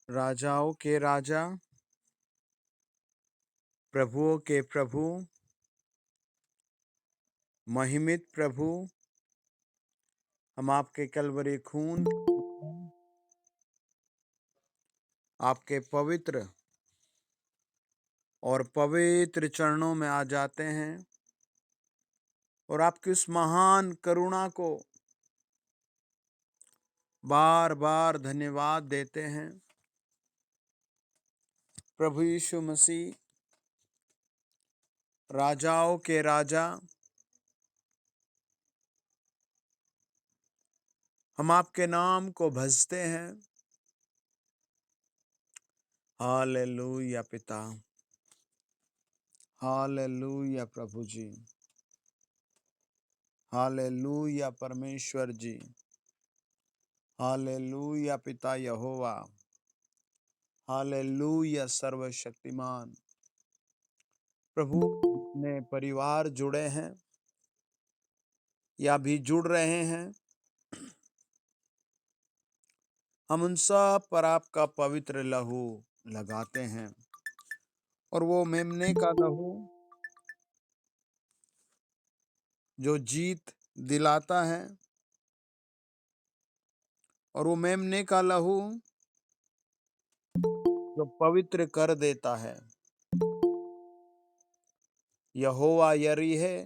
राजाओं के राजा, प्रभुओं के प्रभु, महिमित प्रभु, हम आपके कलवरी खून, आपके पवित्र और पवित्र चरणों में आ जाते हैं और आपकी उस महान करुणा को बार बार धन्यवाद देते हैं। प्रभु यीशु मसीह, राजाओं के राजा, हम आपके नाम को भजते हैं। हालेलुया पिता, हालेलुया प्रभु जी, हालेलुया परमेश्वर जी, हालेलुया पिता यहोवा, हालेलुया सर्वशक्तिमान प्रभु। अपने परिवार जुड़े हैं या भी जुड़ रहे हैं, हम उन सब पर आपका पवित्र लहू लगाते हैं और वो मेमने का लहू जो जीत दिलाता है और वो मेमने का लहू जो पवित्र कर देता है। यहोवा यरी है,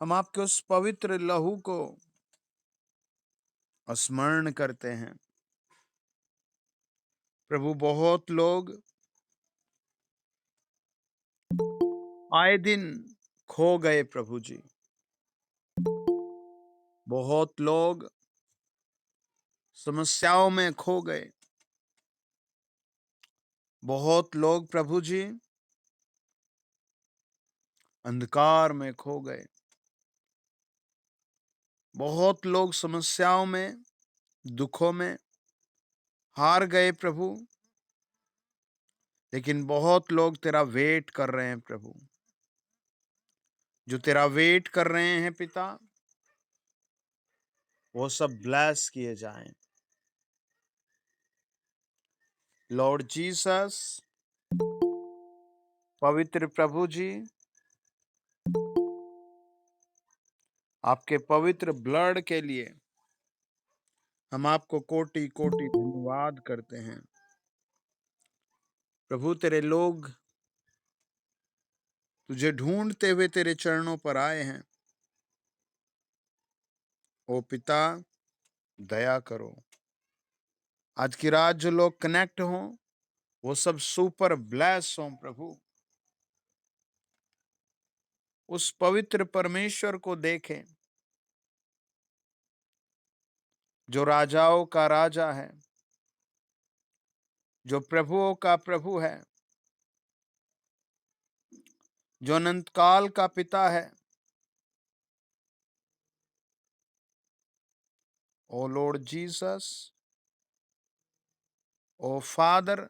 हम आपके उस पवित्र लहू को स्मरण करते हैं। प्रभु, बहुत लोग आए दिन खो गए प्रभु जी, बहुत लोग समस्याओं में खो गए, बहुत लोग प्रभु जी अंधकार में खो गए, बहुत लोग समस्याओं में, दुखों में हार गए प्रभु। लेकिन बहुत लोग तेरा वेट कर रहे हैं प्रभु, जो तेरा वेट कर रहे हैं पिता, वो सब ब्लेस किए जाएं। लॉर्ड जीसस, पवित्र प्रभु जी, आपके पवित्र ब्लड के लिए हम आपको कोटि कोटि धन्यवाद करते हैं। प्रभु, तेरे लोग तुझे ढूंढते हुए तेरे चरणों पर आए हैं। ओ पिता, दया करो। आज की रात जो लोग कनेक्ट हों, वो सब सुपर ब्लेस हों प्रभु। उस पवित्र परमेश्वर को देखें जो राजाओं का राजा है, जो प्रभुओं का प्रभु है, जो अनंत काल का पिता है। ओ लॉर्ड जीसस, ओ फादर,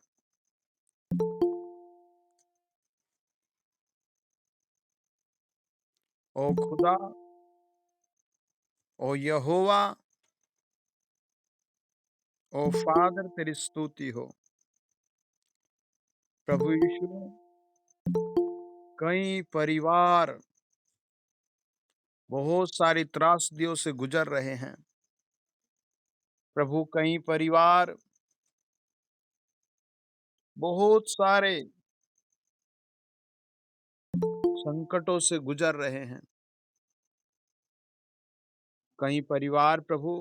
ओ खुदा, ओ यहोवा, ओ फादर, तेरी स्तुति हो। प्रभु यीशु, कई परिवार बहुत सारी त्रासदियों से गुजर रहे हैं प्रभु। कई परिवार बहुत सारे संकटों से गुजर रहे हैं। कई परिवार प्रभु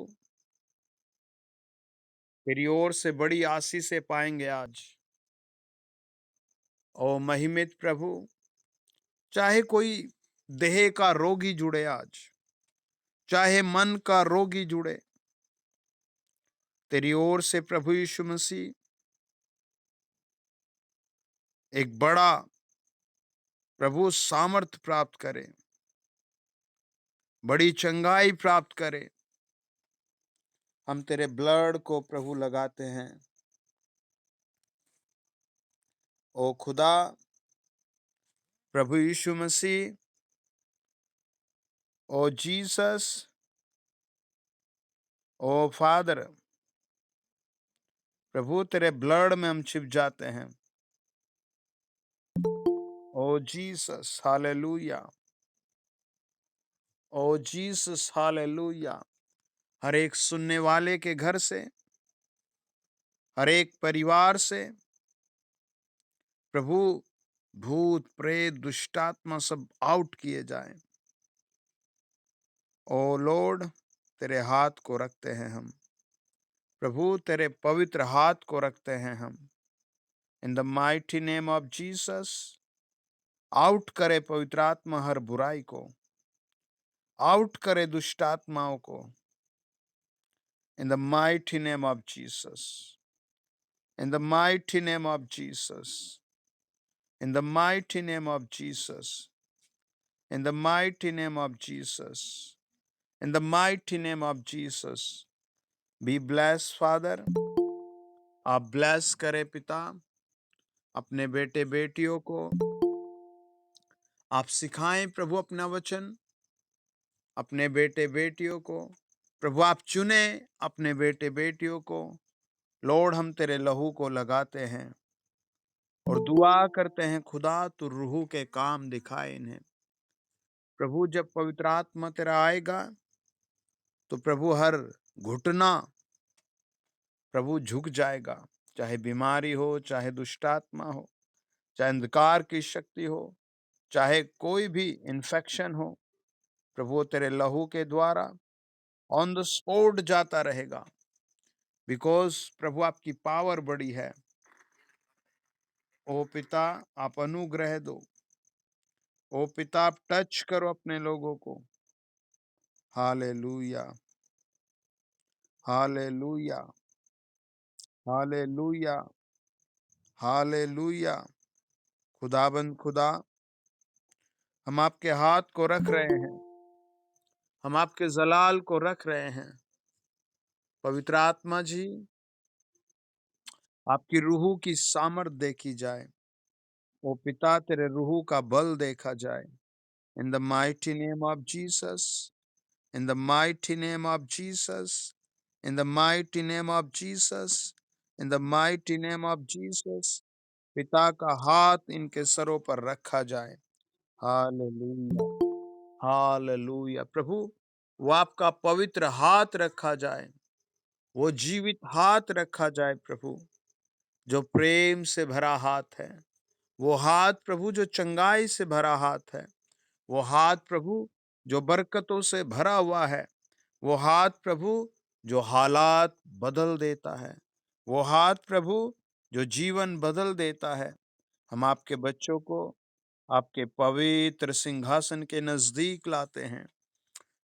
तेरी ओर से बड़ी आशीषें पाएंगे आज। ओ महिमित प्रभु, चाहे कोई देह का रोगी जुड़े आज, चाहे मन का रोगी जुड़े, तेरी ओर से प्रभु यीशु मसीह एक बड़ा प्रभु सामर्थ प्राप्त करे, बड़ी चंगाई प्राप्त करे। हम तेरे ब्लड को प्रभु लगाते हैं। ओ खुदा, प्रभु यीशु मसीह, ओ जीसस, ओ फादर, प्रभु तेरे ब्लड में हम छिप जाते हैं। ओ जीसस हालेलुया। ओ जीसस हालेलुया। हर एक सुनने वाले के घर से, हर एक परिवार से प्रभु भूत प्रेत दुष्टात्मा सब आउट किए जाएं। ओ लॉर्ड, तेरे हाथ को रखते हैं हम। प्रभु तेरे पवित्र हाथ को रखते हैं हम। इन the mighty name of Jesus, out करे पवित्र आत्मा हर बुराई को, आउट करे दुष्ट आत्माओं को। In the mighty name of Jesus, in the mighty name of Jesus, in the mighty name of Jesus, in the mighty name of Jesus, in the mighty name of Jesus. Be bless father, आप bless करें पिता अपने बेटे बेटियों को। आप सिखाएं प्रभु अपना वचन अपने बेटे बेटियों को। प्रभु आप चुने अपने बेटे बेटियों को। लॉर्ड, हम तेरे लहू को लगाते हैं और दुआ करते हैं, खुदा तू रूह के काम दिखाए इन्हें। प्रभु जब पवित्र आत्मा तेरा आएगा तो प्रभु हर घुटना प्रभु झुक जाएगा, चाहे बीमारी हो, चाहे दुष्टात्मा हो, चाहे अंधकार की शक्ति हो, चाहे कोई भी इन्फेक्शन हो। प्रभु वो तेरे लहू के द्वारा ऑन द स्पॉट जाता रहेगा, बिकॉज प्रभु आपकी पावर बड़ी है। ओ पिता, आप अनुग्रह दो। ओ पिता, आप टच करो अपने लोगों को। हालेलुया, हालेलुया, हालेलुया, हालेलुया। खुदाबंद खुदा, हम आपके हाथ को रख रहे हैं, हम आपके जलाल को रख रहे हैं। पवित्र आत्मा जी, आपकी रूह की सामर्थ देखी जाए। ओ पिता, तेरे रूह का बल देखा जाए। In the mighty name of Jesus, in the mighty name of Jesus, in the mighty name of Jesus, in the mighty name of Jesus. पिता का हाथ इनके सरों पर रखा जाए। Hallelujah, hallelujah. प्रभु, वो आपका पवित्र हाथ रखा जाए, वो जीवित हाथ रखा जाए प्रभु, जो प्रेम से भरा हाथ है। वो हाथ प्रभु जो चंगाई से भरा हाथ है। वो हाथ प्रभु जो बरकतों से भरा हुआ है। वो हाथ प्रभु जो हालात बदल देता है। वो हाथ प्रभु जो जीवन बदल देता है। हम आपके बच्चों को आपके पवित्र सिंहासन के नजदीक लाते हैं।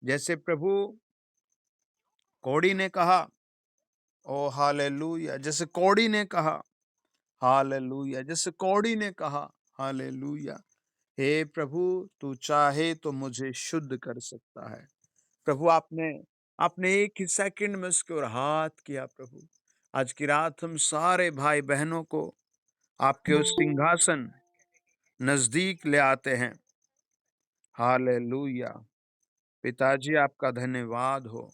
जैसे प्रभु कौड़ी ने कहा, ओ हालेलुया, जैसे कौड़ी ने कहा, हालेलुया, जैसे कौड़ी ने कहा, हालेलुया, हे प्रभु, तू चाहे तो मुझे शुद्ध कर सकता है। प्रभु, आपने आपने एक ही सेकंड में उसके ओर हाथ किया। प्रभु, आज की रात हम सारे भाई बहनों को आपके उस सिंहासन नजदीक ले आते हैं। हालेलुया। पिताजी, आपका धन्यवाद हो।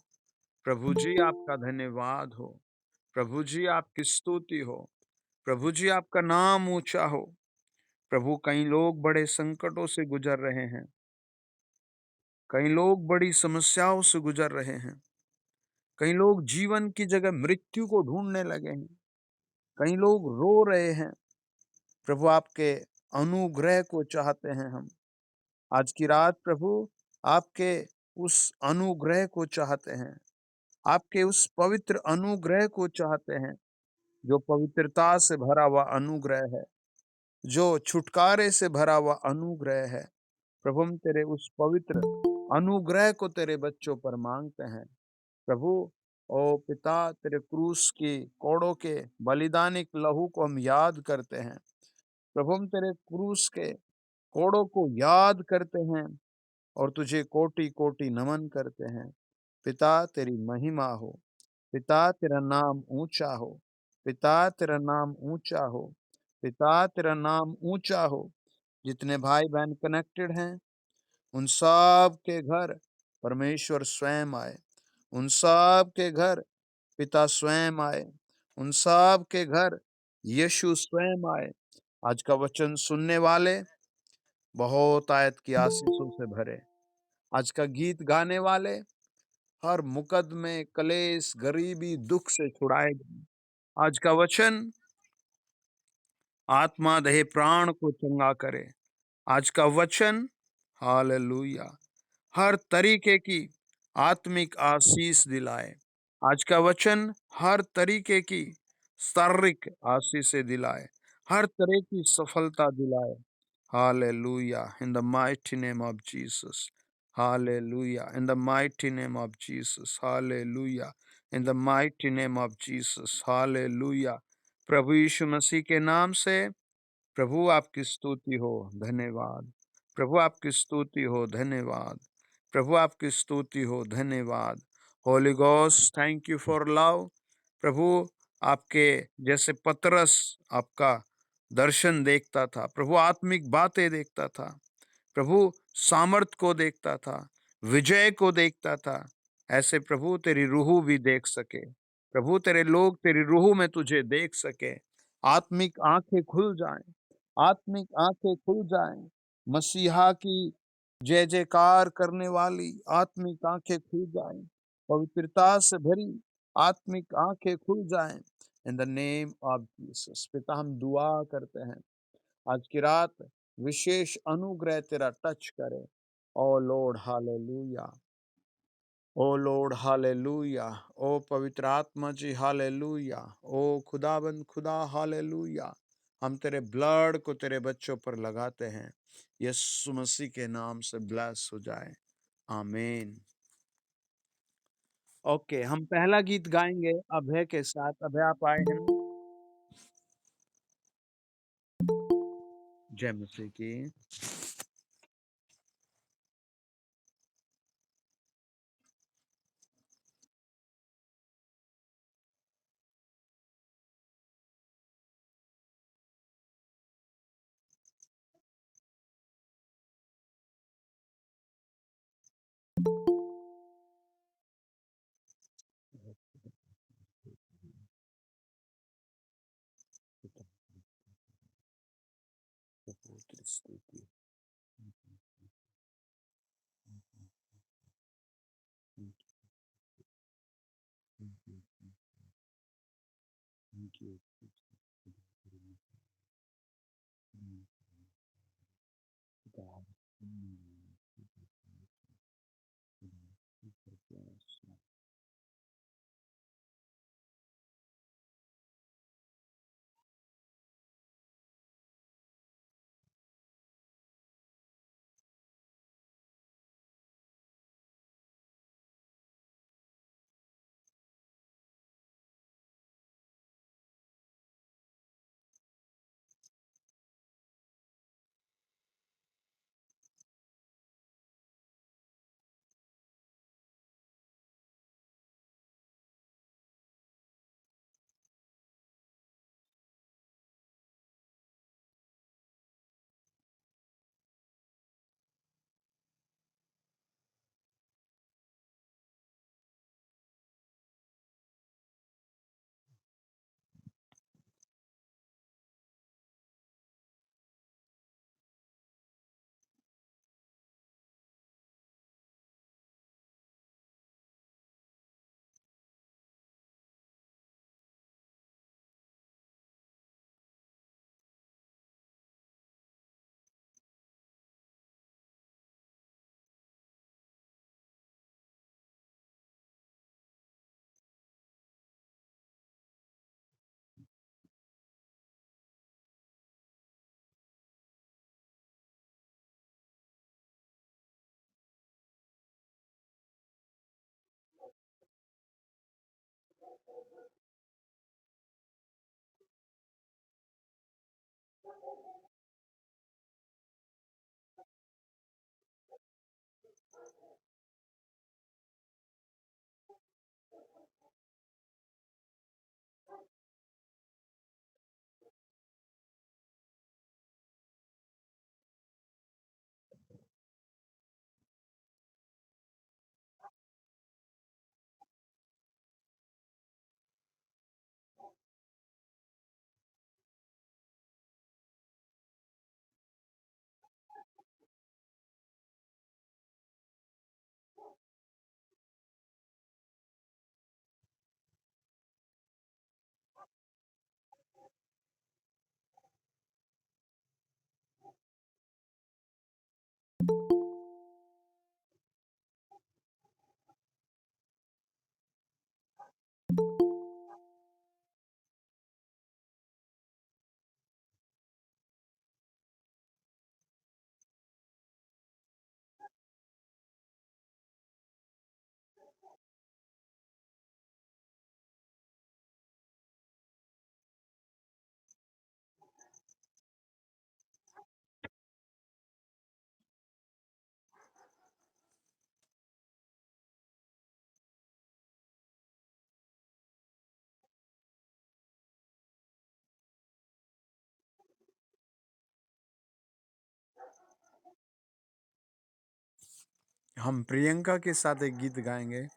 प्रभु जी, आपका धन्यवाद हो। प्रभु जी, आपकी स्तुति हो। प्रभु जी, आपका नाम ऊंचा हो। प्रभु, कई लोग बड़े संकटों से गुजर रहे हैं, कई लोग बड़ी समस्याओं से गुजर रहे हैं, कई लोग जीवन की जगह मृत्यु को ढूंढने लगे हैं, कई लोग रो रहे हैं। प्रभु, आपके अनुग्रह को चाहते हैं हम आज की रात। प्रभु, आपके उस अनुग्रह को चाहते हैं, आपके उस पवित्र अनुग्रह को चाहते हैं, जो पवित्रता से भरा हुआ अनुग्रह है, जो छुटकारे से भरा हुआ अनुग्रह है। प्रभु, हम तेरे उस पवित्र अनुग्रह को तेरे बच्चों पर मांगते हैं। प्रभु, ओ पिता, तेरे क्रूस की कोड़ों के बलिदानिक लहू को हम याद करते हैं। प्रभु, हम तेरे क्रूस के कोड़ों को याद करते हैं और तुझे कोटि कोटि नमन करते हैं। पिता, तेरी महिमा हो। पिता, तेरा नाम ऊंचा हो। पिता, तेरा नाम ऊंचा हो। पिता, तेरा नाम ऊंचा हो। जितने भाई बहन कनेक्टेड हैं, उन सब के घर परमेश्वर स्वयं आए। उन सब के घर पिता स्वयं आए। उन सब के घर यीशु स्वयं आए। आज का वचन सुनने वाले बहुत आयत की आशीषों से भरे। आज का गीत गाने वाले हर मुकदमे, कलेश, गरीबी, दुख से छुड़ाए गए। आज का वचन आत्मा, देह, प्राण को चंगा करे। आज का वचन हालेलुया हर तरीके की आत्मिक आशीष दिलाए। आज का वचन हर तरीके की शारीरिक आशीषें दिलाए, हर तरह की सफलता दिलाए। Hallelujah. In the mighty name of Jesus. Hallelujah. In the mighty name of Jesus. Hallelujah. In the mighty name of Jesus. Hallelujah. प्रभु यीशु मसीह के नाम से प्रभु आपकी स्तुति हो, धन्यवाद। प्रभु आपकी स्तुति हो, धन्यवाद। प्रभु आपकी स्तुति हो, धन्यवाद। Holy ghost, thank you for love. प्रभु आपके जैसे पतरस आपका दर्शन देखता था, प्रभु आत्मिक बातें देखता था, प्रभु सामर्थ को देखता था, विजय को देखता था, ऐसे प्रभु तेरी रूह भी देख सके। प्रभु तेरे लोग तेरी रूह में तुझे देख सके। आत्मिक आंखें खुल जाएं, आत्मिक आंखें खुल जाएं। मसीहा की जय जयकार करने वाली आत्मिक आंखें खुल जाएं, पवित्रता से भरी आत्मिक आंखें खुल जाएं। इन द नेम ऑफ जीसस। पिता, हम दुआ करते हैं आज की रात विशेष अनुग्रह तेरा टच करे। ओ लॉर्ड हालेलुया, ओ लॉर्ड हालेलुया, ओ पवित्र आत्मा जी हालेलुया, ओ खुदाबंद खुदा हालेलुया। हम तेरे ब्लड को तेरे बच्चों पर लगाते हैं, यीशु मसीह के नाम से ब्लेस हो जाए, आमीन। ओके, हम पहला गीत गाएंगे अभय के साथ। अभय आप आए हैं। जय मसीह की। स्तुति। हम प्रियंका के साथ एक गीत गाएंगे।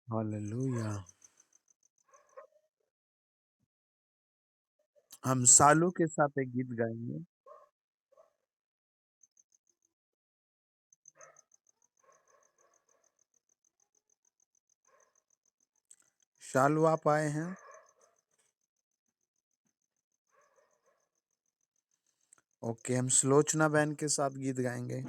हालेलुया। हम सालू के साथ एक गीत गाएंगे। शालू आप आए हैं? ओके, हम सुलोचना बहन के साथ गीत गाएंगे।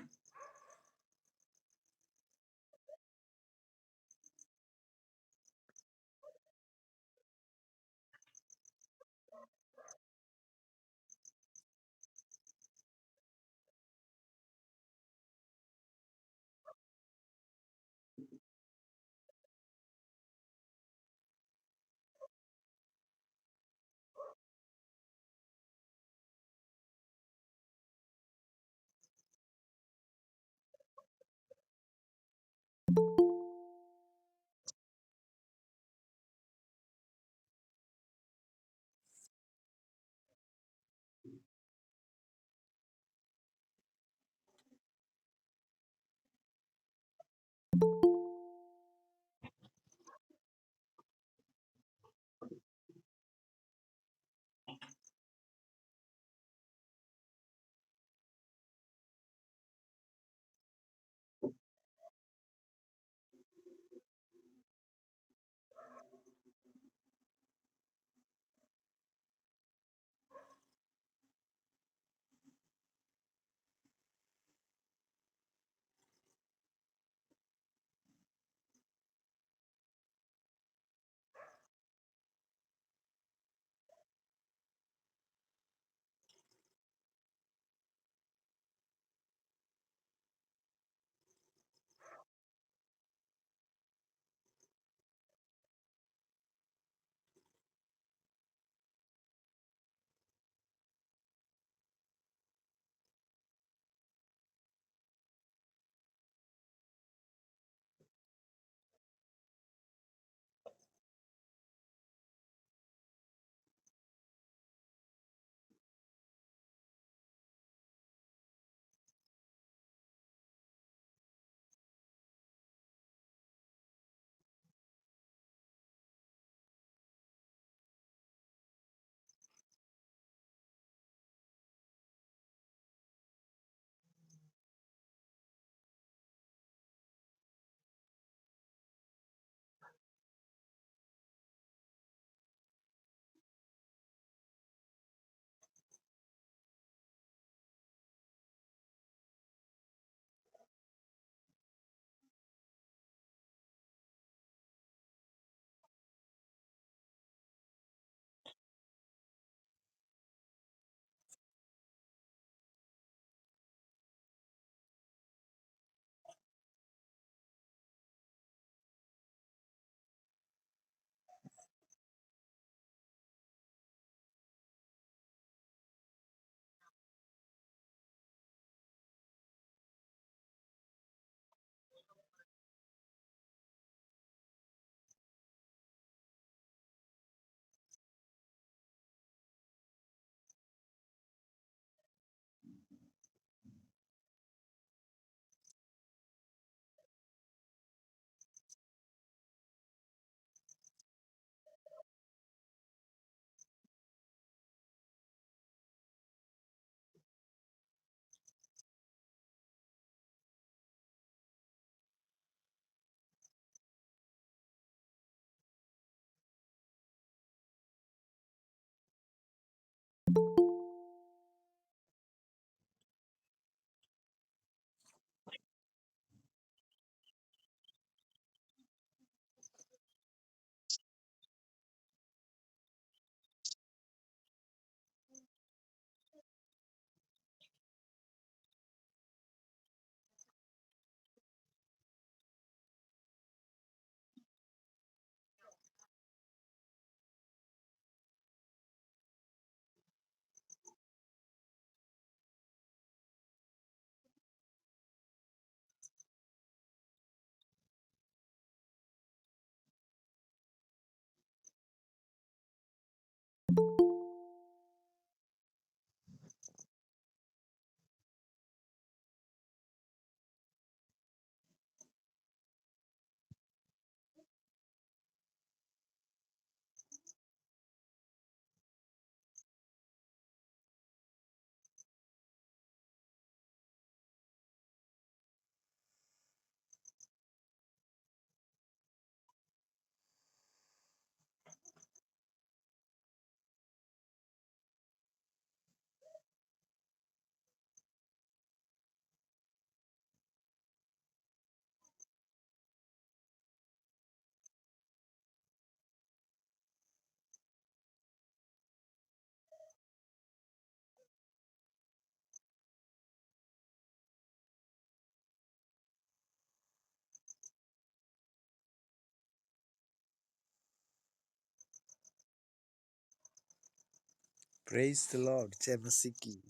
प्रेज द लॉर्ड, जय मसीह की।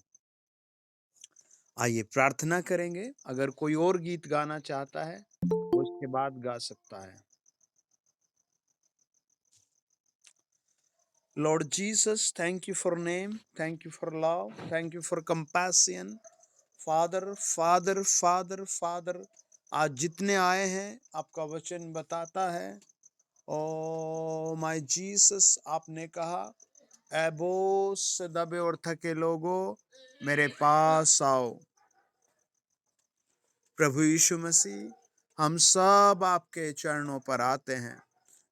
आइए प्रार्थना करेंगे। अगर कोई और गीत गाना चाहता है वो उसके बाद गा सकता है। Lord Jesus, thank you for name, thank you for love, thank you for compassion. Father father father father, आज जितने आए हैं आपका वचन बताता है, ओ माय जीसस, आपने कहा ऐबो से दबे और थके लोगों मेरे पास आओ। प्रभु यीशु मसीह, हम सब आपके चरणों पर आते हैं।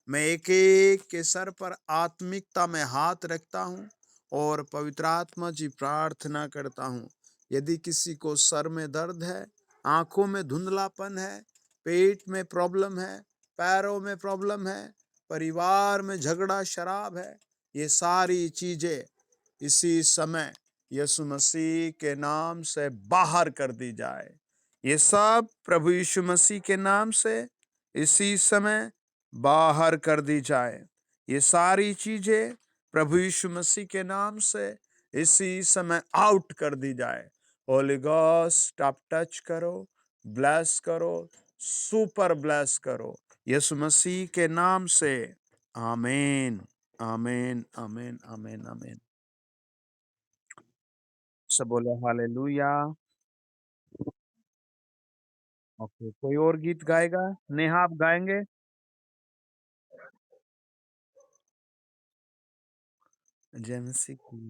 मैं एक एक के सर पर आत्मिकता में हाथ रखता हूँ और पवित्र आत्मा जी प्रार्थना करता हूँ। यदि किसी को सर में दर्द है, आंखों में धुंधलापन है, पेट में प्रॉब्लम है, पैरों में प्रॉब्लम है, परिवार में झगड़ा शराब है, ये सारी चीजें इसी समय यीशु मसीह के नाम से बाहर कर दी जाए। ये सब प्रभु यीशु मसीह के नाम से इसी समय बाहर कर दी जाए। ये सारी चीजें प्रभु यीशु मसीह के नाम से इसी समय आउट कर दी जाए। होली गॉस्ट आप टच करो, ब्लेस करो, सुपर ब्लेस करो, यीशु मसीह के नाम से। आमीन आमीन आमीन आमीन आमीन। सब बोले हालेलुया। ओके, कोई और गीत गाएगा? नेहा आप गाएंगे? जय मसीह की।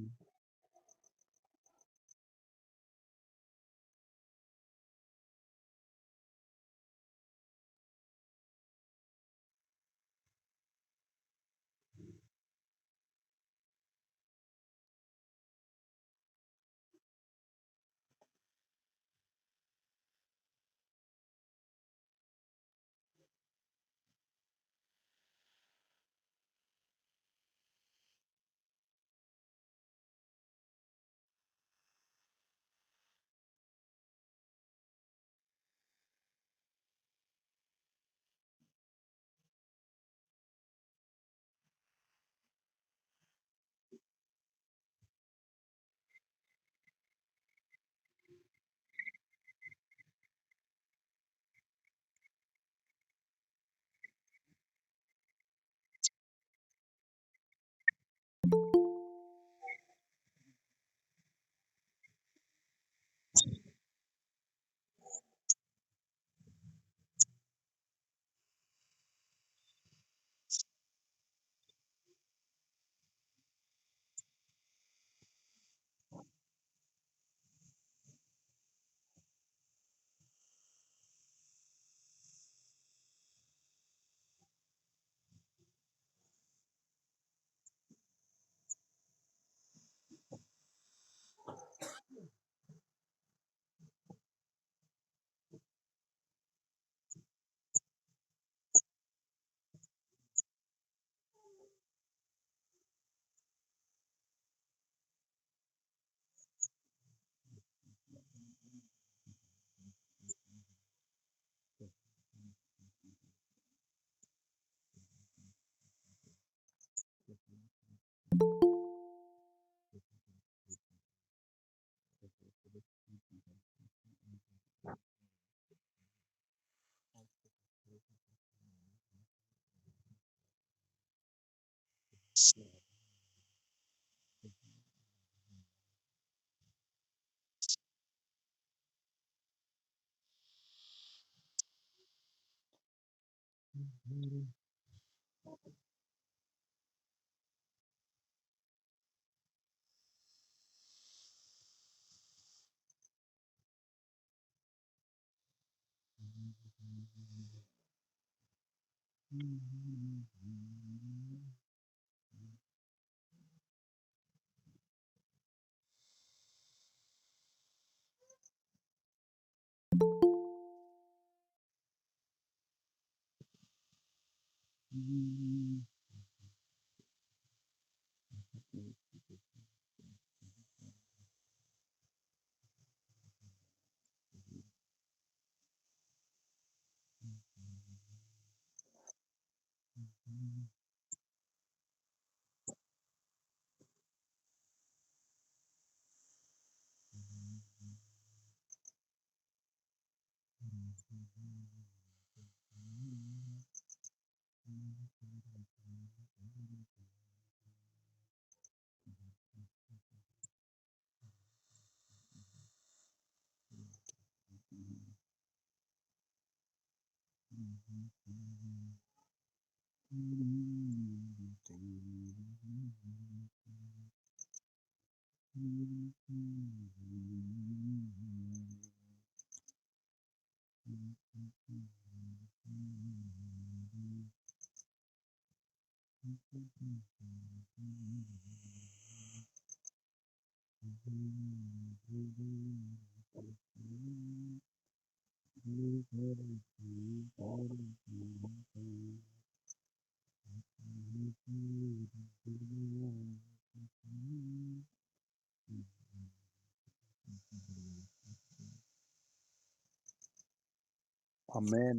आमेन।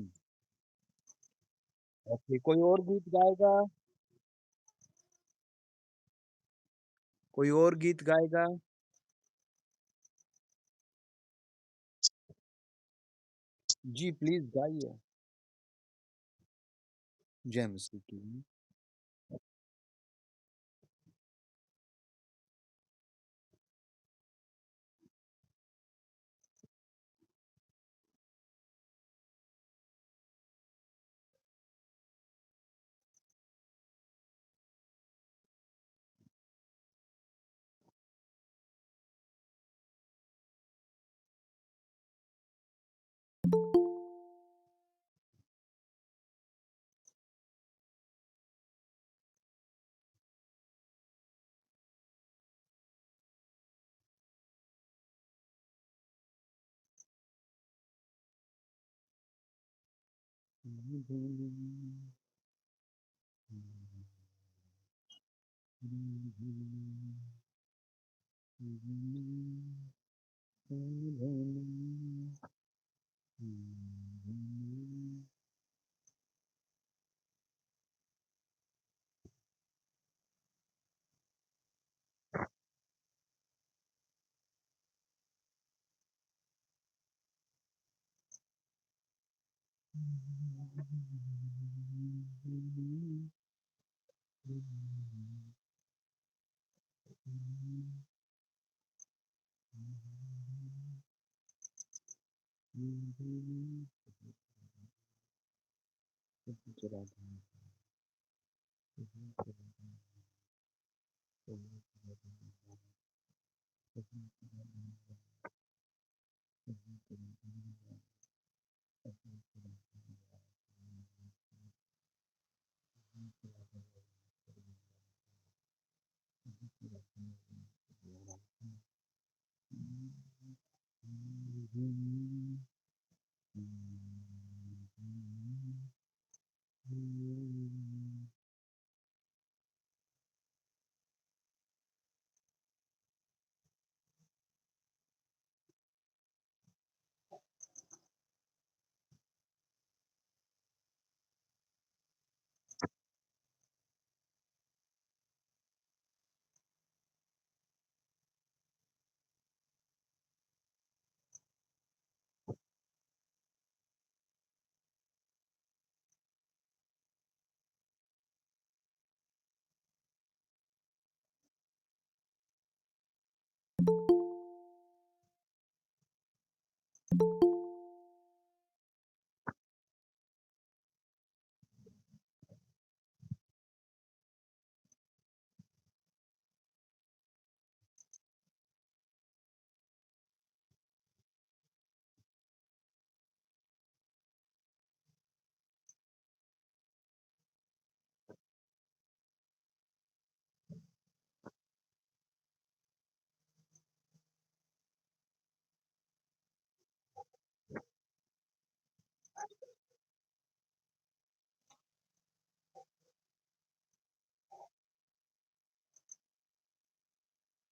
ओके, कोई और गीत गाएगा? कोई और गीत गाएगा? जी, प्लीज गाइए। जय मसीह की।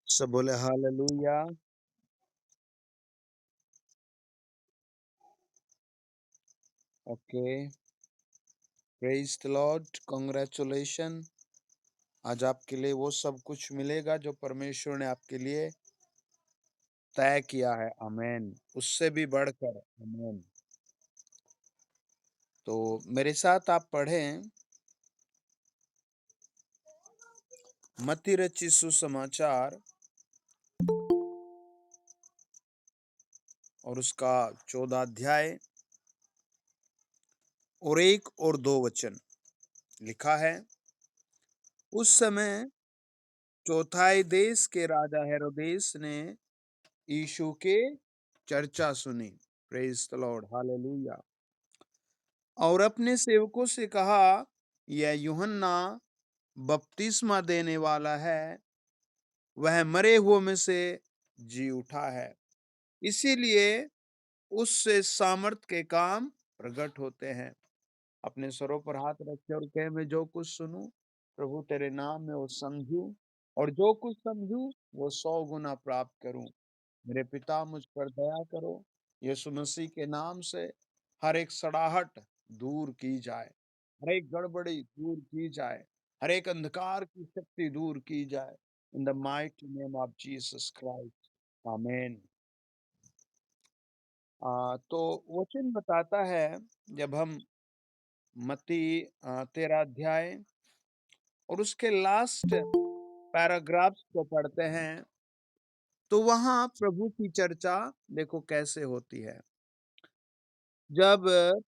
सब बोले hallelujah. Okay, praise the Lord, congratulation. आज आपके लिए वो सब कुछ मिलेगा जो परमेश्वर ने आपके लिए तय किया है। आमेन। उससे भी बढ़कर। आमेन। तो मेरे साथ आप पढ़ें मत्ती रचित सुसमाचार और उसका 14 अध्याय और 1 और 2 वचन। लिखा है, उस समय चौथाई देश के राजा हेरोदेस ने यीशु के चर्चा सुनी। Praise the Lord, hallelujah. और अपने सेवकों से कहा, यह यूहन्ना बपतिस्मा देने वाला है, वह मरे हुओं में से जी उठा है, इसीलिए उससे सामर्थ के काम प्रकट होते हैं। अपने सरों पर हाथ रखे और कहे, मैं जो कुछ सुनूं प्रभु तेरे नाम में वो समझूं, और जो कुछ समझूं वो 100 गुना प्राप्त करूं। मेरे पिता मुझ पर दया करो। यीशु मसीह के नाम से हर एक सड़ाहट दूर की जाए, हर एक गड़बड़ी दूर की जाए, हर एक अंधकार की शक्ति दूर की जाए। In the mighty name of Jesus Christ, आमेन। तो वचन बताता है, जब हम मत्ती 13 अध्याय और उसके लास्ट पैराग्राफ्स को पढ़ते हैं, तो वहां प्रभु की चर्चा देखो कैसे होती है। जब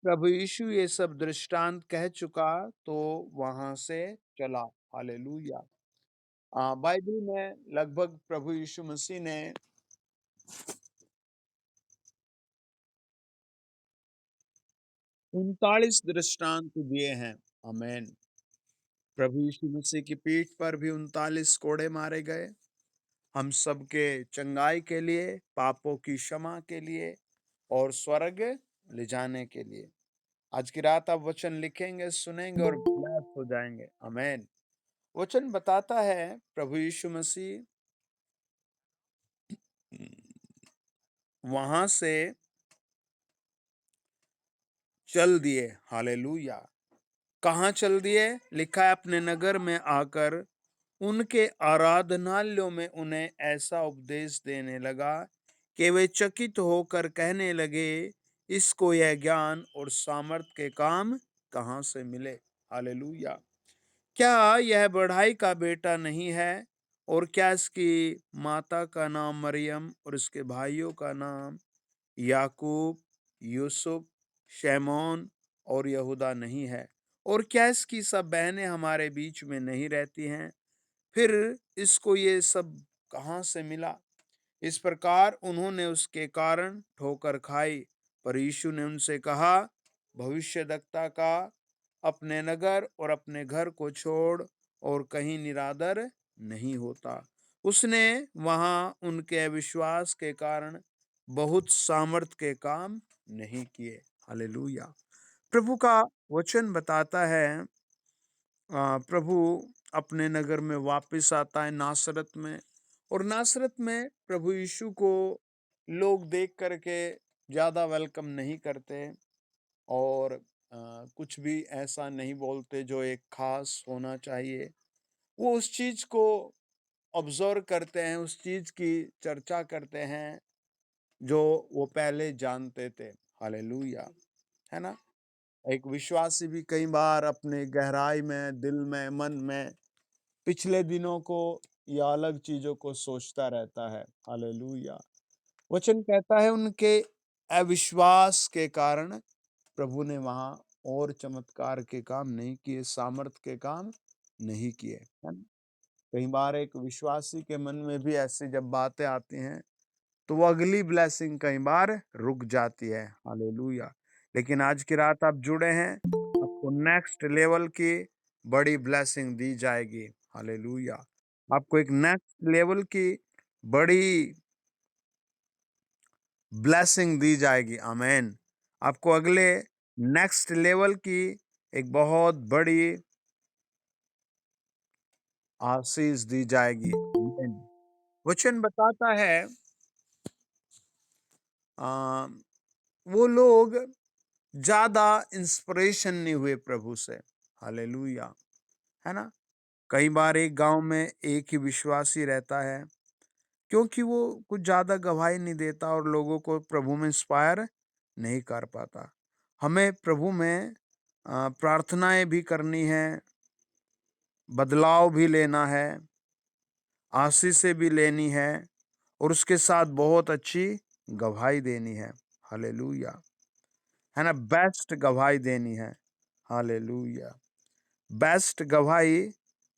प्रभु यीशु ये सब दृष्टांत कह चुका तो वहां से चला। हालेलुया। बाइबल में लगभग प्रभु यीशु मसीह ने 39 दृष्टांत दिए हैं। आमेन। प्रभु यीशु मसीह की पीठ पर भी 39 कोड़े मारे गए, हम सबके चंगाई के लिए, पापों की क्षमा के लिए और स्वर्ग ले जाने के लिए। आज की रात आप वचन लिखेंगे, सुनेंगे और ब्लेस हो जाएंगे। आमेन। वचन बताता है, प्रभु यीशु मसीह वहां से चल दिए। हालेलुया। कहाँ चल दिए? लिखा है, अपने नगर में आकर उनके आराधनालयों में उन्हें ऐसा उपदेश देने लगा कि वे चकित होकर कहने लगे, इसको यह ज्ञान और सामर्थ के काम कहाँ से मिले। हालेलुया। क्या यह बढ़ाई का बेटा नहीं है? और क्या इसकी माता का नाम मरियम और इसके भाइयों का नाम याकूब, यूसुफ, शैमोन और यहूदा नहीं है? और क्या इसकी सब बहनें हमारे बीच में नहीं रहती हैं? फिर इसको ये सब कहाँ से मिला? इस प्रकार उन्होंने उसके कारण ठोकर खाई। पर यीशु ने उनसे कहा, भविष्यद्वक्ता का अपने नगर और अपने घर को छोड़ और कहीं निरादर नहीं होता। उसने वहां उनके अविश्वास के कारण बहुत सामर्थ के काम नहीं किए। हालेलुया। प्रभु का वचन बताता है, प्रभु अपने नगर में वापस आता है, नासरत में। और नासरत में प्रभु यीशु को लोग देख करके ज्यादा वेलकम नहीं करते और कुछ भी ऐसा नहीं बोलते जो एक खास होना चाहिए। वो उस चीज को ऑब्जर्व करते हैं, उस चीज की चर्चा करते हैं जो वो पहले जानते थे। हालेलुया। है ना? एक विश्वासी भी कई बार अपने गहराई में, दिल में, मन में पिछले दिनों को या अलग चीजों को सोचता रहता है। हालेलुया। वचन कहता है, उनके अविश्वास के कारण प्रभु ने वहां और चमत्कार के काम नहीं किए, सामर्थ के काम नहीं किए। है ना? कई बार एक विश्वासी के मन में भी ऐसी जब बातें आती हैं तो वो अगली ब्लेसिंग कई बार रुक जाती है। हालेलुया। लेकिन आज की रात आप जुड़े हैं, आपको नेक्स्ट लेवल की बड़ी ब्लेसिंग दी जाएगी। हालेलुया। आपको एक नेक्स्ट लेवल की बड़ी ब्लेसिंग दी जाएगी। आमेन। आपको अगले नेक्स्ट लेवल की एक बहुत बड़ी आशीष दी जाएगी। आमीन। वचन बताता है, आ, वो लोग ज्यादा इंस्पिरेशन नहीं हुए प्रभु से। हालेलुया। है ना? कई बार एक गांव में एक ही विश्वासी रहता है, क्योंकि वो कुछ ज्यादा गवाही नहीं देता और लोगों को प्रभु में इंस्पायर नहीं कर पाता। हमें प्रभु में प्रार्थनाएं भी करनी है, बदलाव भी लेना है, आशीषें भी लेनी है और उसके साथ बहुत अच्छी गवाही देनी है। हालेलुया। है ना? बेस्ट गवाही देनी है। हालेलुया। बेस्ट गवाही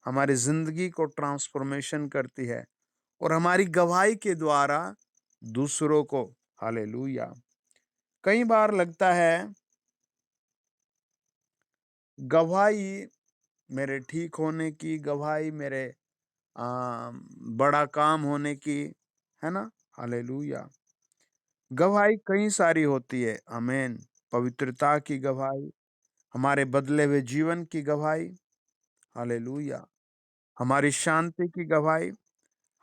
हमारी जिंदगी को ट्रांसफॉर्मेशन करती है और हमारी गवाही के द्वारा दूसरों को, हालेलुया, कई बार लगता है गवाही मेरे ठीक होने की, गवाही मेरे आ, बड़ा काम होने की, है ना? हालेलुया। गवाही कई सारी होती है। आमीन। पवित्रता की गवाही, हमारे बदले हुए जीवन की गवाही, हालेलुया, हमारी शांति की गवाही,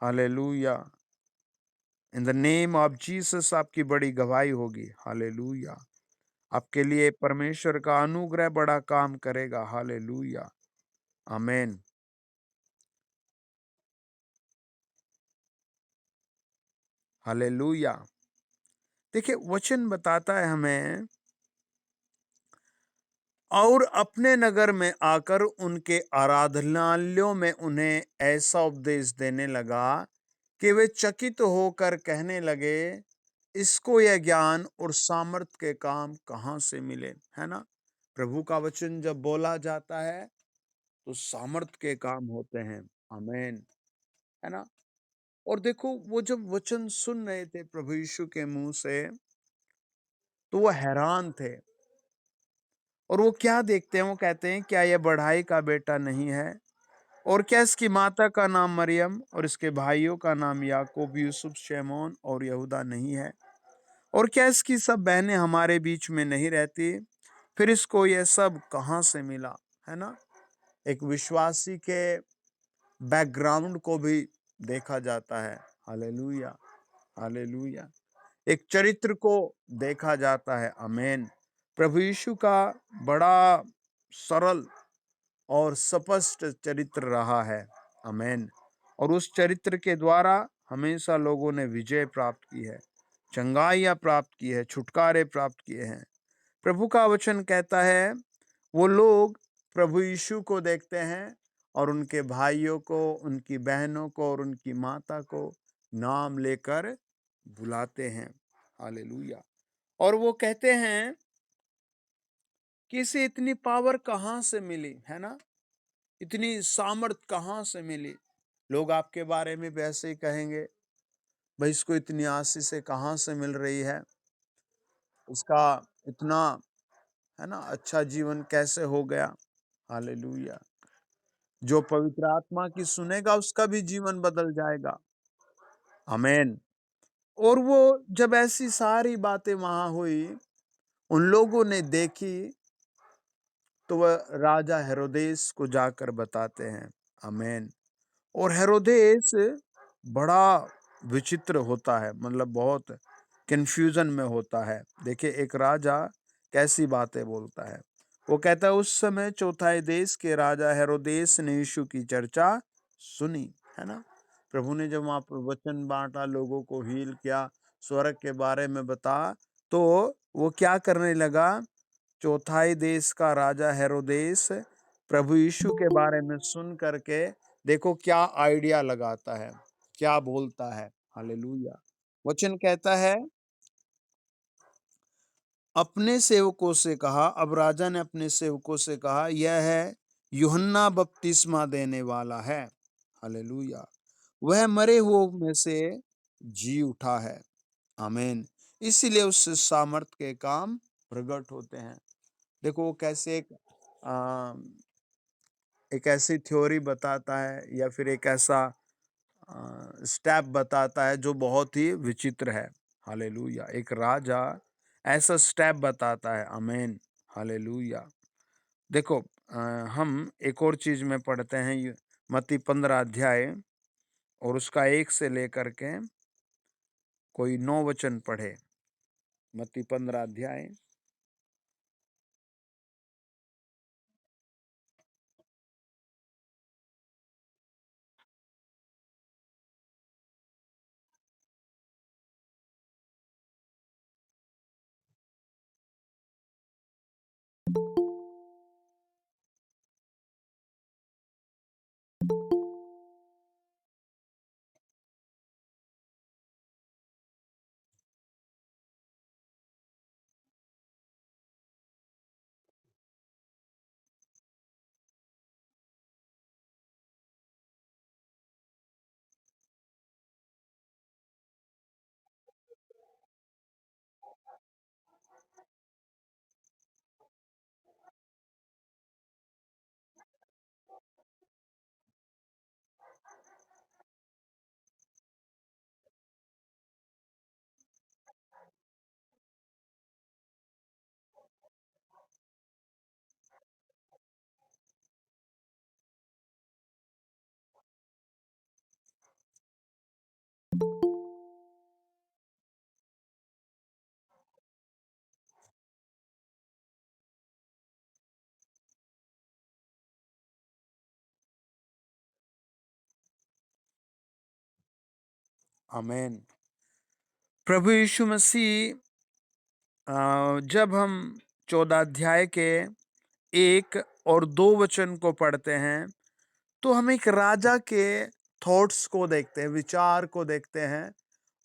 hallelujah. In the name of Jesus आपकी बड़ी गवाही होगी। हालेलुया। आपके लिए परमेश्वर का अनुग्रह बड़ा काम करेगा। हालेलुया। आमीन। हालेलुया। देखिए, वचन बताता है हमें, और अपने नगर में आकर उनके आराधनालयों में उन्हें ऐसा उपदेश देने लगा कि वे चकित होकर कहने लगे, इसको यह ज्ञान और सामर्थ के काम कहाँ से मिले? है ना? प्रभु का वचन जब बोला जाता है तो सामर्थ के काम होते हैं। आमीन। है ना? और देखो, वो जब वचन सुन रहे थे प्रभु यीशु के मुंह से, तो वो हैरान थे। और वो क्या देखते हैं? वो कहते हैं, क्या यह बढ़ाई का बेटा नहीं है? और क्या इसकी माता का नाम मरियम और इसके भाइयों का नाम याकूब, यूसुफ, शमौन और यहूदा नहीं है? और क्या इसकी सब बहनें हमारे बीच में नहीं रहती? फिर इसको यह सब कहाँ से मिला? है ना? एक विश्वासी के बैकग्राउंड को भी देखा जाता है। हालेलुया। हालेलुया। एक चरित्र को देखा जाता है। आमीन। प्रभु यीशु का बड़ा सरल और स्पष्ट चरित्र रहा है। आमीन। और उस चरित्र के द्वारा हमेशा लोगों ने विजय प्राप्त की है, चंगाइयां प्राप्त की है, छुटकारे प्राप्त किए हैं। प्रभु का वचन कहता है, वो लोग प्रभु यीशु को देखते हैं और उनके भाइयों को, उनकी बहनों को और उनकी माता को नाम लेकर बुलाते हैं। हालेलुया। और वो कहते हैं कि इसे इतनी पावर कहाँ से मिली? है ना? इतनी सामर्थ कहाँ से मिली? लोग आपके बारे में भी ऐसे ही कहेंगे, भाई इसको इतनी आशीष से कहाँ से मिल रही है? इसका इतना, है ना, अच्छा जीवन कैसे हो गया? हालेलुया। जो पवित्र आत्मा की सुनेगा उसका भी जीवन बदल जाएगा। आमीन। और वो जब ऐसी सारी बातें वहां हुई, उन लोगों ने देखी, तो वह राजा हेरोदेस को जाकर बताते हैं। आमीन। और हेरोदेस बड़ा विचित्र होता है, मतलब बहुत कंफ्यूजन में होता है। देखिए, एक राजा कैसी बातें बोलता है। वो कहता है, उस समय चौथाई देश के राजा हेरोदेस ने यीशु की चर्चा सुनी। है ना? प्रभु ने जब वहां पर वचन बांटा, लोगों को हील किया, स्वर्ग के बारे में बता, तो वो क्या करने लगा? चौथाई देश का राजा हेरोदेस प्रभु यीशु के बारे में सुन करके, देखो क्या आइडिया लगाता है, क्या बोलता है। हालेलुया। वचन कहता है, अपने सेवकों से कहा, अब राजा ने अपने सेवकों से कहा, यह है यूहन्ना बपतिस्मा देने वाला है। हालेलुया। वह मरे हुओं में से जी उठा है। आमीन। इसीलिए उससे सामर्थ के काम प्रकट होते हैं। देखो, वो कैसे आ, एक ऐसी थ्योरी बताता है या फिर एक ऐसा स्टेप बताता है जो बहुत ही विचित्र है। हालेलुया। एक राजा ऐसा स्टेप बताता है। आमीन। हालेलुया। देखो, हम एक और चीज में पढ़ते हैं, मत्ती 15 अध्याय और उसका 1 से लेकर के कोई 9 वचन पढ़े। मत्ती 15 अध्याय। आमेन। प्रभु यीशु मसीह, जब हम 14 अध्याय के 1 और 2 वचन को पढ़ते हैं, तो हम एक राजा के थॉट्स को देखते हैं, विचार को देखते हैं,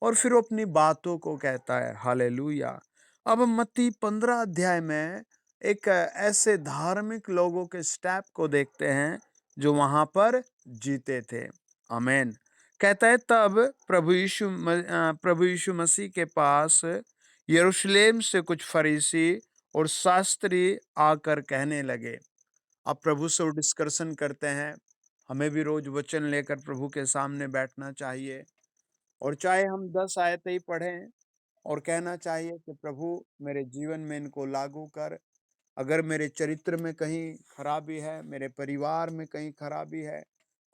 और फिर वो अपनी बातों को कहता है। हालेलुया। अब हम मत्ती 15 अध्याय में एक ऐसे धार्मिक लोगों के स्टेप को देखते हैं जो वहां पर जीते थे। आमेन। कहता है, तब प्रभु यीशु मसीह के पास यरूशलेम से कुछ फरीसी और शास्त्री आकर कहने लगे। अब प्रभु से वो डिस्कशन करते हैं। हमें भी रोज वचन लेकर प्रभु के सामने बैठना चाहिए, और चाहे हम 10 आयतें ही पढ़ें, और कहना चाहिए कि प्रभु मेरे जीवन में इनको लागू कर। अगर मेरे चरित्र में कहीं खराबी है, मेरे परिवार में कहीं खराबी है,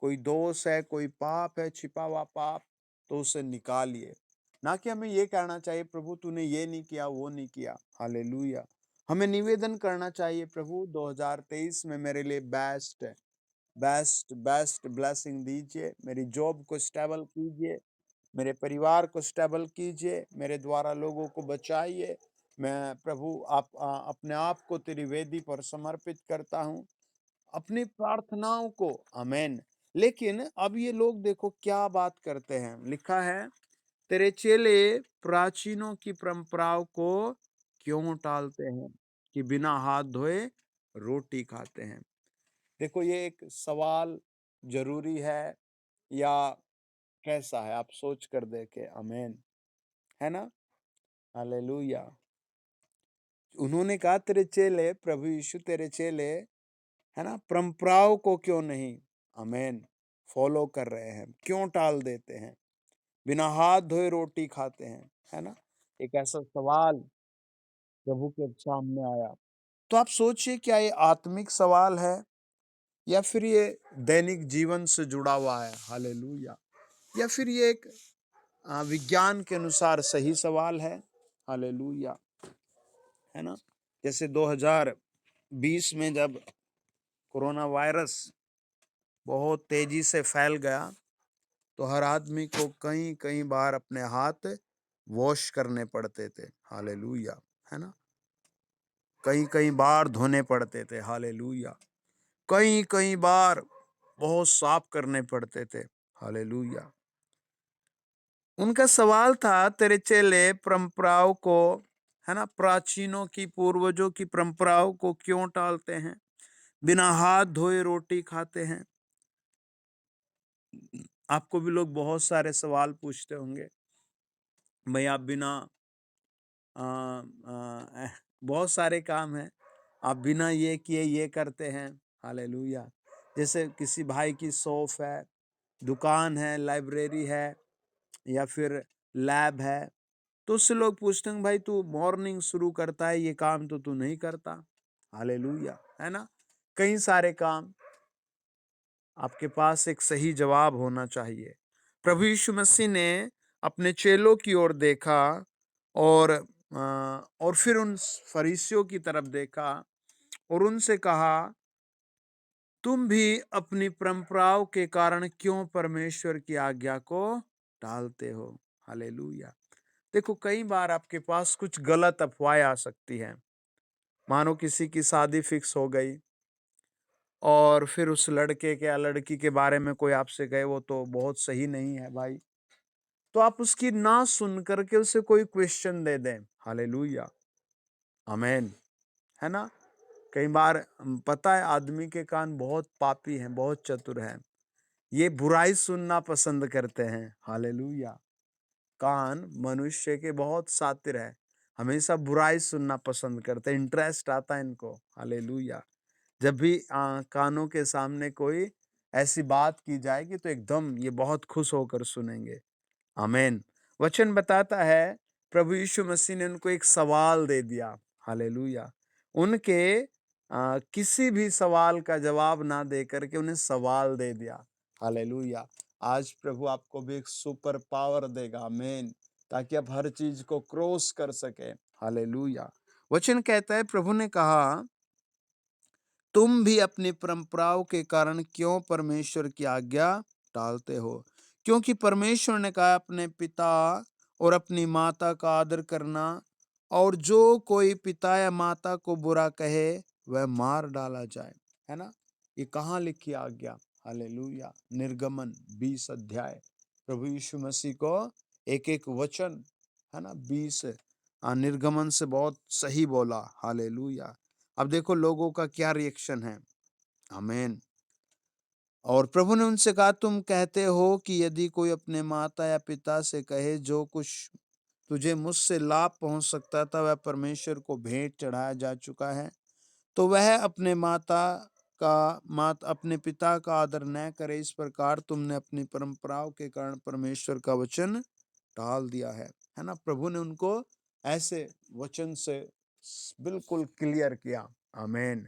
कोई दोष है, कोई पाप है, छिपा हुआ पाप, तो उसे निकालिए। ना कि हमें ये कहना चाहिए प्रभु तूने ये नहीं किया, वो नहीं किया। हालेलुया। हमें निवेदन करना चाहिए, प्रभु 2023 में मेरे लिए बेस्ट बेस्ट बेस्ट ब्लेसिंग दीजिए, मेरी जॉब को स्टेबल कीजिए, मेरे परिवार को स्टेबल कीजिए, मेरे द्वारा लोगों को बचाइए। मैं प्रभु अपने आप को तेरी वेदी पर समर्पित करता हूँ, अपनी प्रार्थनाओं को। आमेन। लेकिन अब ये लोग देखो क्या बात करते हैं। लिखा है, तेरे चेले प्राचीनों की परंपराओं को क्यों टालते हैं कि बिना हाथ धोए रोटी खाते हैं। देखो, ये एक सवाल जरूरी है या कैसा है, आप सोच कर देखे। आमेन, है ना। हालेलुया। उन्होंने कहा, तेरे चेले, प्रभु यीशु तेरे चेले, है ना, परंपराओं को क्यों नहीं, आमेन, फॉलो कर रहे हैं, क्यों टाल देते हैं, बिना हाथ धोए रोटी खाते हैं, है ना। एक ऐसा सवाल प्रभु के सामने आया। तो आप सोचिए, क्या ये आत्मिक सवाल है या फिर ये दैनिक जीवन से जुड़ा हुआ है। हालेलुया। या फिर ये एक विज्ञान के अनुसार सही सवाल है। हालेलुया, है ना। जैसे 2020 में जब कोरोना वायरस बहुत तेजी से फैल गया, तो हर आदमी को कई कई बार अपने हाथ वॉश करने पड़ते थे। हालेलुया, है ना। कई कई बार धोने पड़ते थे। हालेलुया। कई कई बार बहुत साफ करने पड़ते थे। हालेलुया। उनका सवाल था, तेरे चेले परंपराओं को, है ना, प्राचीनों की, पूर्वजों की परंपराओं को क्यों टालते हैं, बिना हाथ धोए रोटी खाते हैं। आपको भी लोग बहुत सारे सवाल पूछते होंगे, भाई आप बिना बहुत सारे काम हैं, आप बिना ये किए ये करते हैं। हालेलुया। जैसे किसी भाई की शॉप है, दुकान है, लाइब्रेरी है, या फिर लैब है, तो उससे लोग पूछते हैं, भाई तू मॉर्निंग शुरू करता है, ये काम तो तू नहीं करता। हालेलुया, है ना। कई सारे काम। आपके पास एक सही जवाब होना चाहिए। प्रभु यीशु मसीह ने अपने चेलों की ओर देखा, और फिर उन फरीसियों की तरफ देखा, और उनसे कहा, तुम भी अपनी परंपराओं के कारण क्यों परमेश्वर की आज्ञा को टालते हो। हालेलुया। देखो, कई बार आपके पास कुछ गलत अफवाहें आ सकती हैं। मानो किसी की शादी फिक्स हो गई, और फिर उस लड़के के या लड़की के बारे में कोई आपसे कहे वो तो बहुत सही नहीं है भाई, तो आप उसकी ना सुन करके उसे कोई क्वेश्चन दे दें। हालेलुया, आमेन, है ना। कई बार पता है, आदमी के कान बहुत पापी हैं, बहुत चतुर हैं, ये बुराई सुनना पसंद करते हैं। हालेलुया। कान मनुष्य के बहुत शातिर है, हमेशा बुराई सुनना पसंद करते हैं, इंटरेस्ट आता है इनको। हालेलुया। जब भी कानों के सामने कोई ऐसी बात की जाएगी, तो एकदम ये बहुत खुश होकर सुनेंगे। आमीन। वचन बताता है, प्रभु यीशु मसीह ने उनको एक सवाल दे दिया। हालेलुया। उनके किसी भी सवाल का जवाब ना दे करके उन्हें सवाल दे दिया। हालेलुया। आज प्रभु आपको भी एक सुपर पावर देगा। आमीन। ताकि आप हर चीज को क्रॉस कर सके। हालेलुया। वचन कहता है, प्रभु ने कहा, तुम भी अपनी परंपराओं के कारण क्यों परमेश्वर की आज्ञा टालते हो, क्योंकि परमेश्वर ने कहा अपने पिता और अपनी माता का आदर करना, और जो कोई पिता या माता को बुरा कहे वह मार डाला जाए। है ना? ये कहाँ लिखी आज्ञा? हालेलुया! निर्गमन 20 अध्याय। प्रभु यीशु मसीह को एक-एक वचन, है ना, 20 निर्गमन से बहुत सही बोला। हालेलुया! अब देखो लोगों का क्या रिएक्शन है। आमीन। और प्रभु ने उनसे कहा, तुम कहते हो कि यदि कोई अपने माता या पिता से कहे, जो कुछ तुझे मुझसे लाभ पहुंच सकता था वह परमेश्वर को भेंट चढ़ाया जा चुका है, तो वह अपने पिता का आदर न करे। इस प्रकार तुमने अपनी परंपराओं के कारण परमेश्वर का वचन टाल दिया है ना? प्रभु ने उनको ऐसे वचन से बिल्कुल क्लियर किया। आमीन।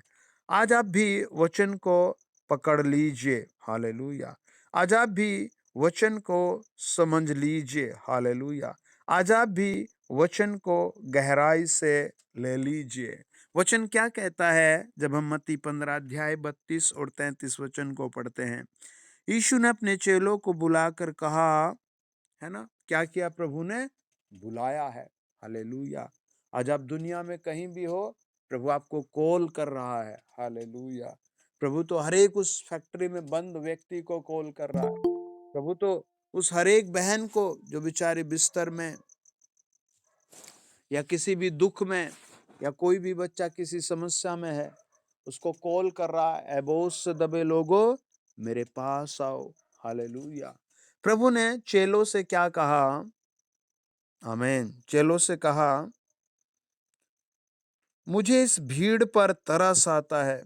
आज आप भी वचन को पकड़ लीजिए। हालेलुया! आज आप भी वचन को समझ लीजिए। हालेलुया! आज आप भी वचन को गहराई से ले लीजिए। वचन क्या कहता है? जब हम मत्ती 15 अध्याय 32 और 33 वचन को पढ़ते हैं, यीशु ने अपने चेलों को बुलाकर कहा, है ना? क्या किया प्रभु ने? बुलाया है। हालेलुया! आज आप दुनिया में कहीं भी हो, प्रभु आपको कॉल कर रहा है। हालेलुया! प्रभु तो हर एक उस फैक्ट्री में बंद व्यक्ति को कॉल कर रहा है। प्रभु तो उस हर एक बहन को जो बेचारी बिस्तर में या किसी भी दुख में, या कोई भी बच्चा किसी समस्या में है, उसको कॉल कर रहा है, "ऐ बोझ से दबे लोगों, मेरे पास आओ।" हालेलुया! प्रभु ने चेलों से क्या कहा? आमीन। चेलों से कहा, मुझे इस भीड़ पर तरस आता है,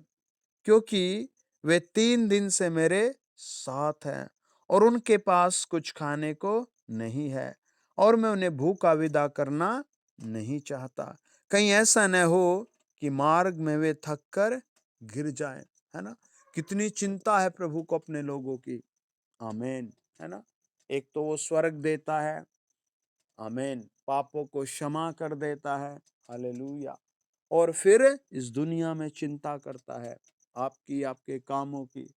क्योंकि वे 3 दिन से मेरे साथ हैं और उनके पास कुछ खाने को नहीं है, और मैं उन्हें भूखा विदा करना नहीं चाहता। कहीं ऐसा न हो कि मार्ग में वे थक कर गिर जाएं। है ना? कितनी चिंता है प्रभु को अपने लोगों की। आमीन। है ना? एक तो वो स्वर्ग देता है। आमीन। पापों को क्षमा कर देता है। हालेलुया! और फिर इस दुनिया में चिंता करता है आपकी, आपके कामों की।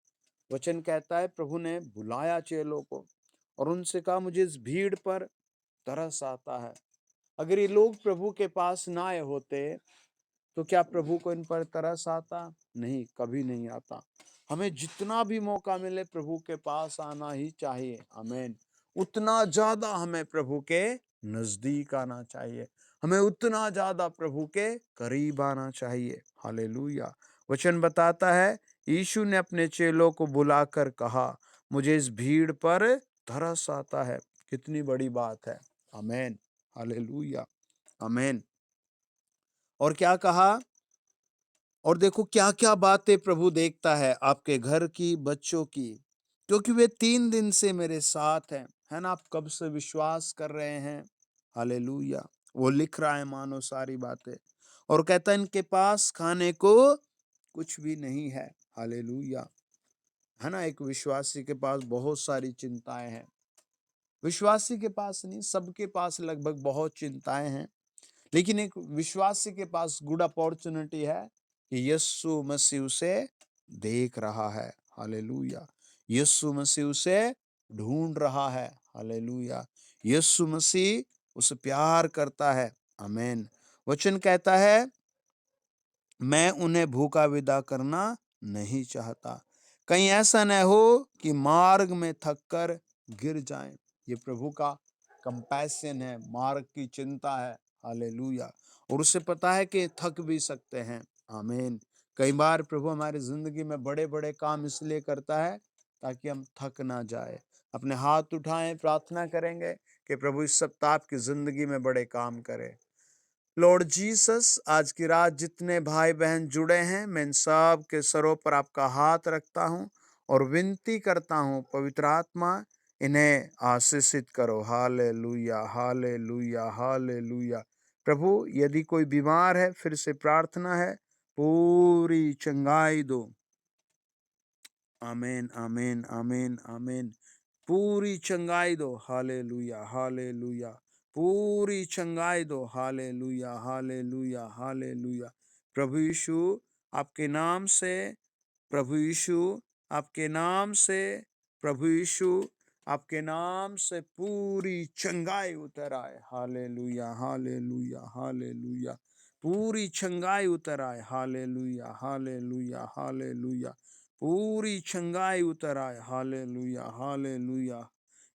वचन कहता है प्रभु ने बुलाया चेलों को और उनसे कहा, मुझे इस भीड़ पर तरस आता है। अगर ये लोग प्रभु के पास ना आए होते तो क्या प्रभु को इन पर तरस आता? नहीं, कभी नहीं आता। हमें जितना भी मौका मिले प्रभु के पास आना ही चाहिए। आमीन। उतना ज्यादा हमें प्रभु के नजदीक आना चाहिए। हमें उतना ज्यादा प्रभु के करीब आना चाहिए। हालेलुया! वचन बताता है, यीशु ने अपने चेलों को बुलाकर कहा, मुझे इस भीड़ पर तरस आता है। कितनी बड़ी बात है। आमीन। हालेलुया! आमीन। और क्या कहा? और देखो क्या-क्या बातें प्रभु देखता है आपके घर की, बच्चों की, क्योंकि वे 3 दिन से मेरे साथ हैं। है ना? आप कब से विश्वास कर रहे हैं? हालेलुया! वो लिख रहा है मानो सारी बातें, और कहता है इनके पास खाने को कुछ भी नहीं है। हालेलुया! है ना? एक विश्वासी के पास बहुत सारी चिंताएं हैं। विश्वासी के पास नहीं, सबके पास लगभग बहुत चिंताएं हैं। लेकिन एक विश्वासी के पास गुड अपॉर्चुनिटी है कि यीशु मसीह उसे देख रहा है। हालेलुया! यीशु मसीह उसे ढूंढ रहा है। हालेलुया! यीशु मसीह उसे प्यार करता है। आमीन। वचन कहता है, मैं उन्हें भूखा विदा करना नहीं चाहता। कहीं ऐसा न हो कि मार्ग में थक कर गिर जाएं। ये प्रभु का कंपैशन है, मार्ग की चिंता है। हालेलुया! और उसे पता है कि थक भी सकते हैं। आमीन। कई बार प्रभु हमारी जिंदगी में बड़े-बड़े काम इसलिए करता है ताकि हम थक ना जाए। अपने हाथ उठाएं, प्रार्थना करेंगे कि प्रभु इस सप्ताह आपकी जिंदगी में बड़े काम करे। लॉर्ड जीसस, आज की रात जितने भाई बहन जुड़े हैं, मैं इन सब के सरों पर आपका हाथ रखता हूँ और विनती करता हूँ, पवित्र आत्मा इन्हें आशीषित करो। हालेलुया! हालेलुया! हालेलुया! प्रभु, यदि कोई बीमार है, फिर से प्रार्थना है, पूरी चंगाई दो। आमीन, आमीन, आमीन, आमीन। पूरी चंगाई दो। हालेलुया! हालेलुया! पूरी चंगाई दो। हालेलुया! हालेलुया! हालेलुया! प्रभु यीशु, आपके नाम से, प्रभु यीशु, आपके नाम से, प्रभु यीशु, आपके नाम से पूरी चंगाई उतर आए। हालेलुया, हालेलुया, हालेलुया। पूरी चंगाई उतर आए। हालेलुया, हालेलुया, हालेलुया। पूरी चंगाई उतर आए। हालेलुया, हालेलुया।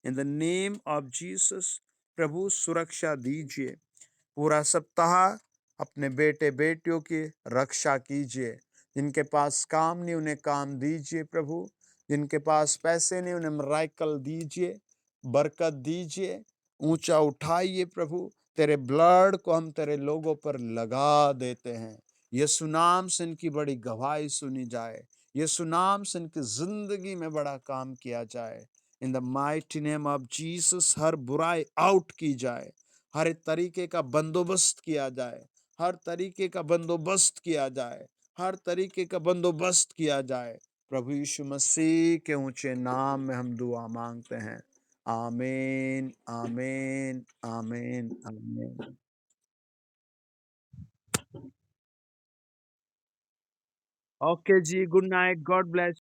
In the name of Jesus, प्रभु सुरक्षा दीजिए। पूरा सप्ताह अपने बेटे बेटियों की रक्षा कीजिए। जिनके पास काम नहीं उन्हें काम दीजिए प्रभु। जिनके पास पैसे नहीं उन्हें मिराकल दीजिए, बरकत दीजिए, ऊंचा उठाइए प्रभु। तेरे ब्लड को हम तेरे लोगों पर लगा देते हैं। यीशु नाम से इनकी बड़ी गवाही सुनी जाए। यीशु नाम से इनकी जिंदगी में बड़ा काम किया जाए। In the mighty name of Jesus हर बुराई आउट की जाए। हर एक तरीके का बंदोबस्त किया जाए। हर तरीके का बंदोबस्त किया जाए। हर तरीके का बंदोबस्त किया जाए। प्रभु यीशु मसीह के ऊंचे नाम में हम दुआ मांगते हैं। आमीन, आमीन, आमीन, आमीन। ओके जी, गुड नाइट, गॉड ब्लेस।